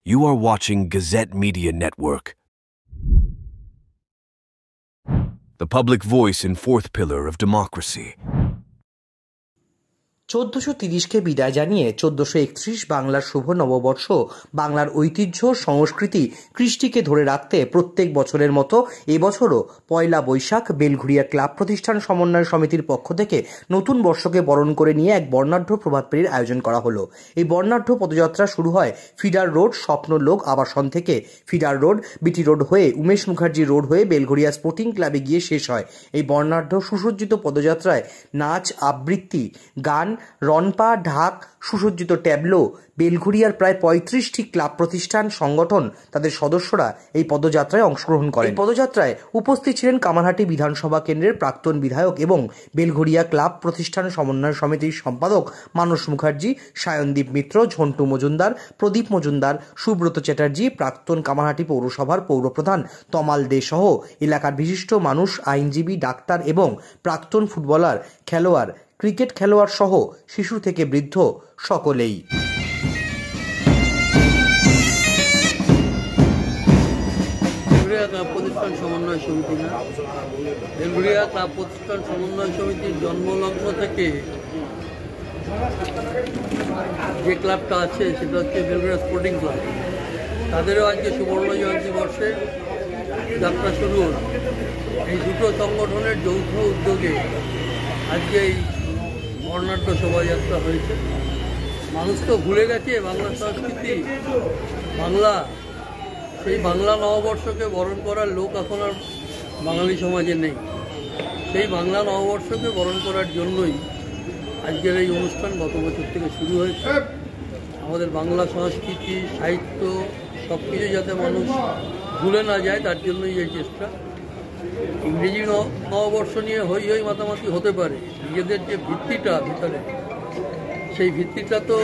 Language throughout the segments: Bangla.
You are watching Gazette Media Network, the public voice and fourth pillar of democracy. 1430কে বিদায় জানিয়ে 1431 বাংলার শুভ নববর্ষ বাংলার ঐতিহ্য, সংস্কৃতি, কৃষ্টিকে ধরে রাখতে প্রত্যেক বছরের মতো এবছরও পয়লা বৈশাখ বেলঘুরিয়া ক্লাব প্রতিষ্ঠান সমন্বয় সমিতির পক্ষ থেকে নতুন বর্ষকে বরণ করে নিয়ে এক বর্ণাঢ্য প্রভাতফেরির আয়োজন করা হলো। এই বর্ণাঢ্য পদযাত্রা শুরু হয় ফিডার রোড স্বপ্নলোক আবাসন থেকে। ফিডার রোড, বিটি রোড হয়ে উমেশ মুখার্জি রোড হয়ে বেলঘুরিয়া স্পোর্টিং ক্লাবে গিয়ে শেষ হয়। এই বর্ণাঢ্য সুসজ্জিত পদযাত্রায় নাচ, আবৃত্তি, গান, রনপা, ঢাক, সুসজ্জিত ট্যাবলো, বেলঘুরিয়ার প্রায় 35টি ক্লাব প্রতিষ্ঠান সংগঠন তাদের সদস্যরা এই পদযাত্রায় অংশগ্রহণ করেন। এই পদযাত্রায় উপস্থিত ছিলেন কামারহাটি বিধানসভা কেন্দ্রের প্রাক্তন বিধায়ক এবং বেলঘুরিয়া ক্লাব প্রতিষ্ঠান সমন্বয় সমিতির সম্পাদক মানস মুখার্জি, সায়নদীপ মিত্র, ঝন্টু মজুমদার, প্রদীপ মজুমদার, সুব্রত চ্যাটার্জি, প্রাক্তন কামারহাটি পৌরসভার পৌরপ্রধান তমাল দে সহ এলাকার বিশিষ্ট মানুষ, আইনজীবী, ডাক্তার এবং প্রাক্তন ফুটবলার, খেলোয়াড়, ক্রিকেট খেলোয়াড় সহ শিশু থেকে বৃদ্ধ সকলেই। ক্লাব প্রতিষ্ঠান সমন্বয় সমিতি না, বেলঘুরিয়া ক্লাব প্রতিষ্ঠান সমন্বয় সমিতির জন্মলগ্ন থেকে যে ক্লাবটা আছে সেটা হচ্ছে বেলঘুরিয়া স্পোর্টিং ক্লাব। তাদেরও আজকে সুবর্ণ জয়ন্তী বর্ষে যাত্রা শুরু হল। এই দুটো সংগঠনের যৌথ উদ্যোগে আজকে এই বর্ণাঢ্য শোভাযাত্রা হয়েছে। মানুষ তো ভুলে গেছে বাংলা সংস্কৃতি, বাংলা, সেই বাংলা নববর্ষকে বরণ করার লোক এখন আর বাঙালি সমাজে নেই। সেই বাংলা নববর্ষকে বরণ করার জন্যই আজকের এই অনুষ্ঠান গত বছর থেকে শুরু হয়েছে। আমাদের বাংলা সংস্কৃতি, সাহিত্য সব কিছু যাতে মানুষ ভুলে না যায় তার জন্যই এই চেষ্টা। ইংরেজি নববর্ষ নিয়ে হই হই মাতামাতি হতে পারে, নিজেদের যে ভিত্তিটা ভিতরে, সেই ভিত্তিটা তো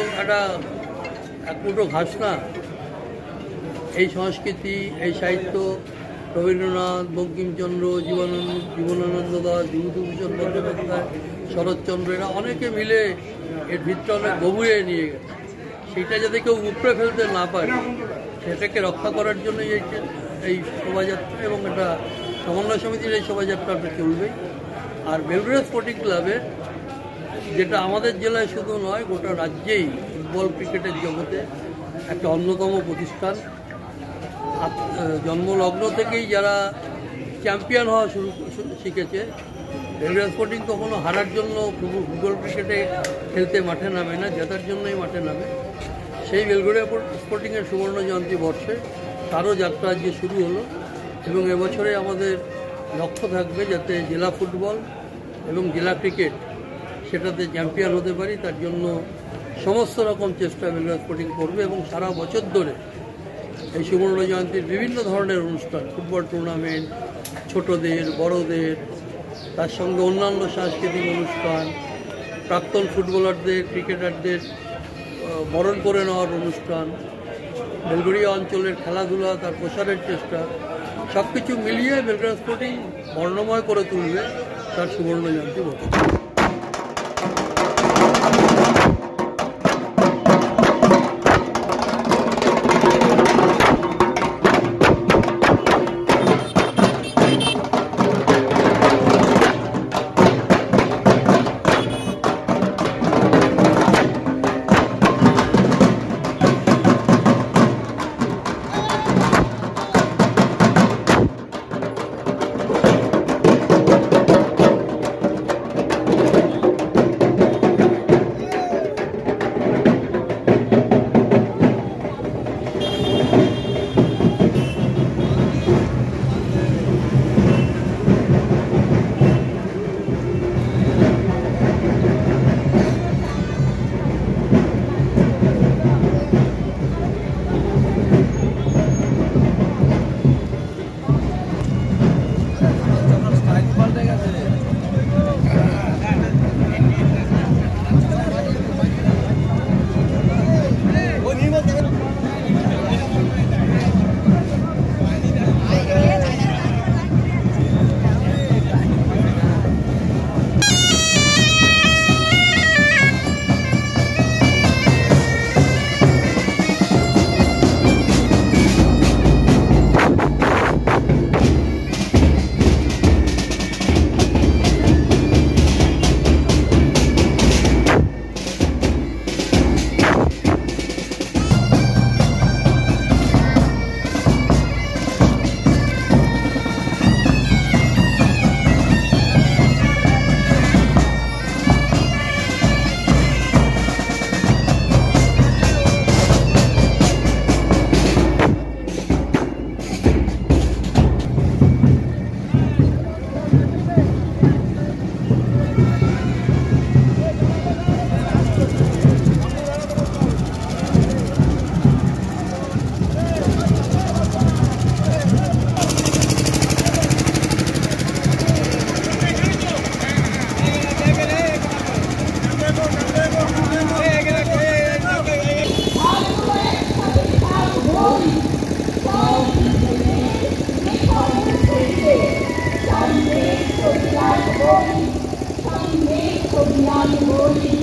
এক মুঠো ঘাস না। এই সংস্কৃতি, এই সাহিত্য, রবীন্দ্রনাথ, বঙ্কিমচন্দ্র, জীবনানন্দ দাস, বিভূতিভূষণ বন্দ্যোপাধ্যায়, শরৎচন্দ্র, এরা অনেকে মিলে এর ভিতটা অনেক গভীরে নিয়ে গেছে। সেইটা যাতে কেউ উপড়ে ফেলতে না পারে সেটাকে রক্ষা করার জন্য এই শোভাযাত্রা এবং এটা সমন্বয় সমিতির এই শোভাযাত্রাটা চলবেই। আর বেলঘুরিয়া স্পোর্টিং ক্লাবের, যেটা আমাদের জেলায় শুধু নয় গোটা রাজ্যেই ফুটবল ক্রিকেটের জগতে একটা অন্যতম প্রতিষ্ঠান। জন্মলগ্ন থেকেই যারা চ্যাম্পিয়ন হওয়া শিখেছে। বেলঘুরিয়া স্পোর্টিং কখনো হারার জন্য ফুটবল ক্রিকেটে খেলতে মাঠে নামে না, জেতার জন্যই মাঠে নামে। সেই বেলঘুরিয়া স্পোর্টিংয়ের সুবর্ণ জয়ন্তী বর্ষে তারও যাত্রা আজকে শুরু হলো এবং এবছরে আমাদের লক্ষ্য থাকবে যাতে জেলা ফুটবল এবং জেলা ক্রিকেট সেটাতে চ্যাম্পিয়ন হতে পারি। তার জন্য সমস্ত রকম চেষ্টা বেলঘুরিয়া স্পোর্টিং করবে এবং সারা বছর ধরে এই সুবর্ণ জয়ন্তীর বিভিন্ন ধরনের অনুষ্ঠান, ফুটবল টুর্নামেন্ট, ছোটদের, বড়দের, তার সঙ্গে অন্যান্য সাংস্কৃতিক অনুষ্ঠান, প্রাক্তন ফুটবলারদের, ক্রিকেটারদের বরণ করে নেওয়ার অনুষ্ঠান, বেলঘুরিয়া অঞ্চলের খেলাধুলা, তার প্রসারের চেষ্টা, সব কিছু মিলিয়ে বেলঘুরিয়া স্পোর্টিং বর্ণময় করে তুলবে তার সুবর্ণ জয়ন্তী বর্ষ। কবি সঙ্গে কবিরাজ বলি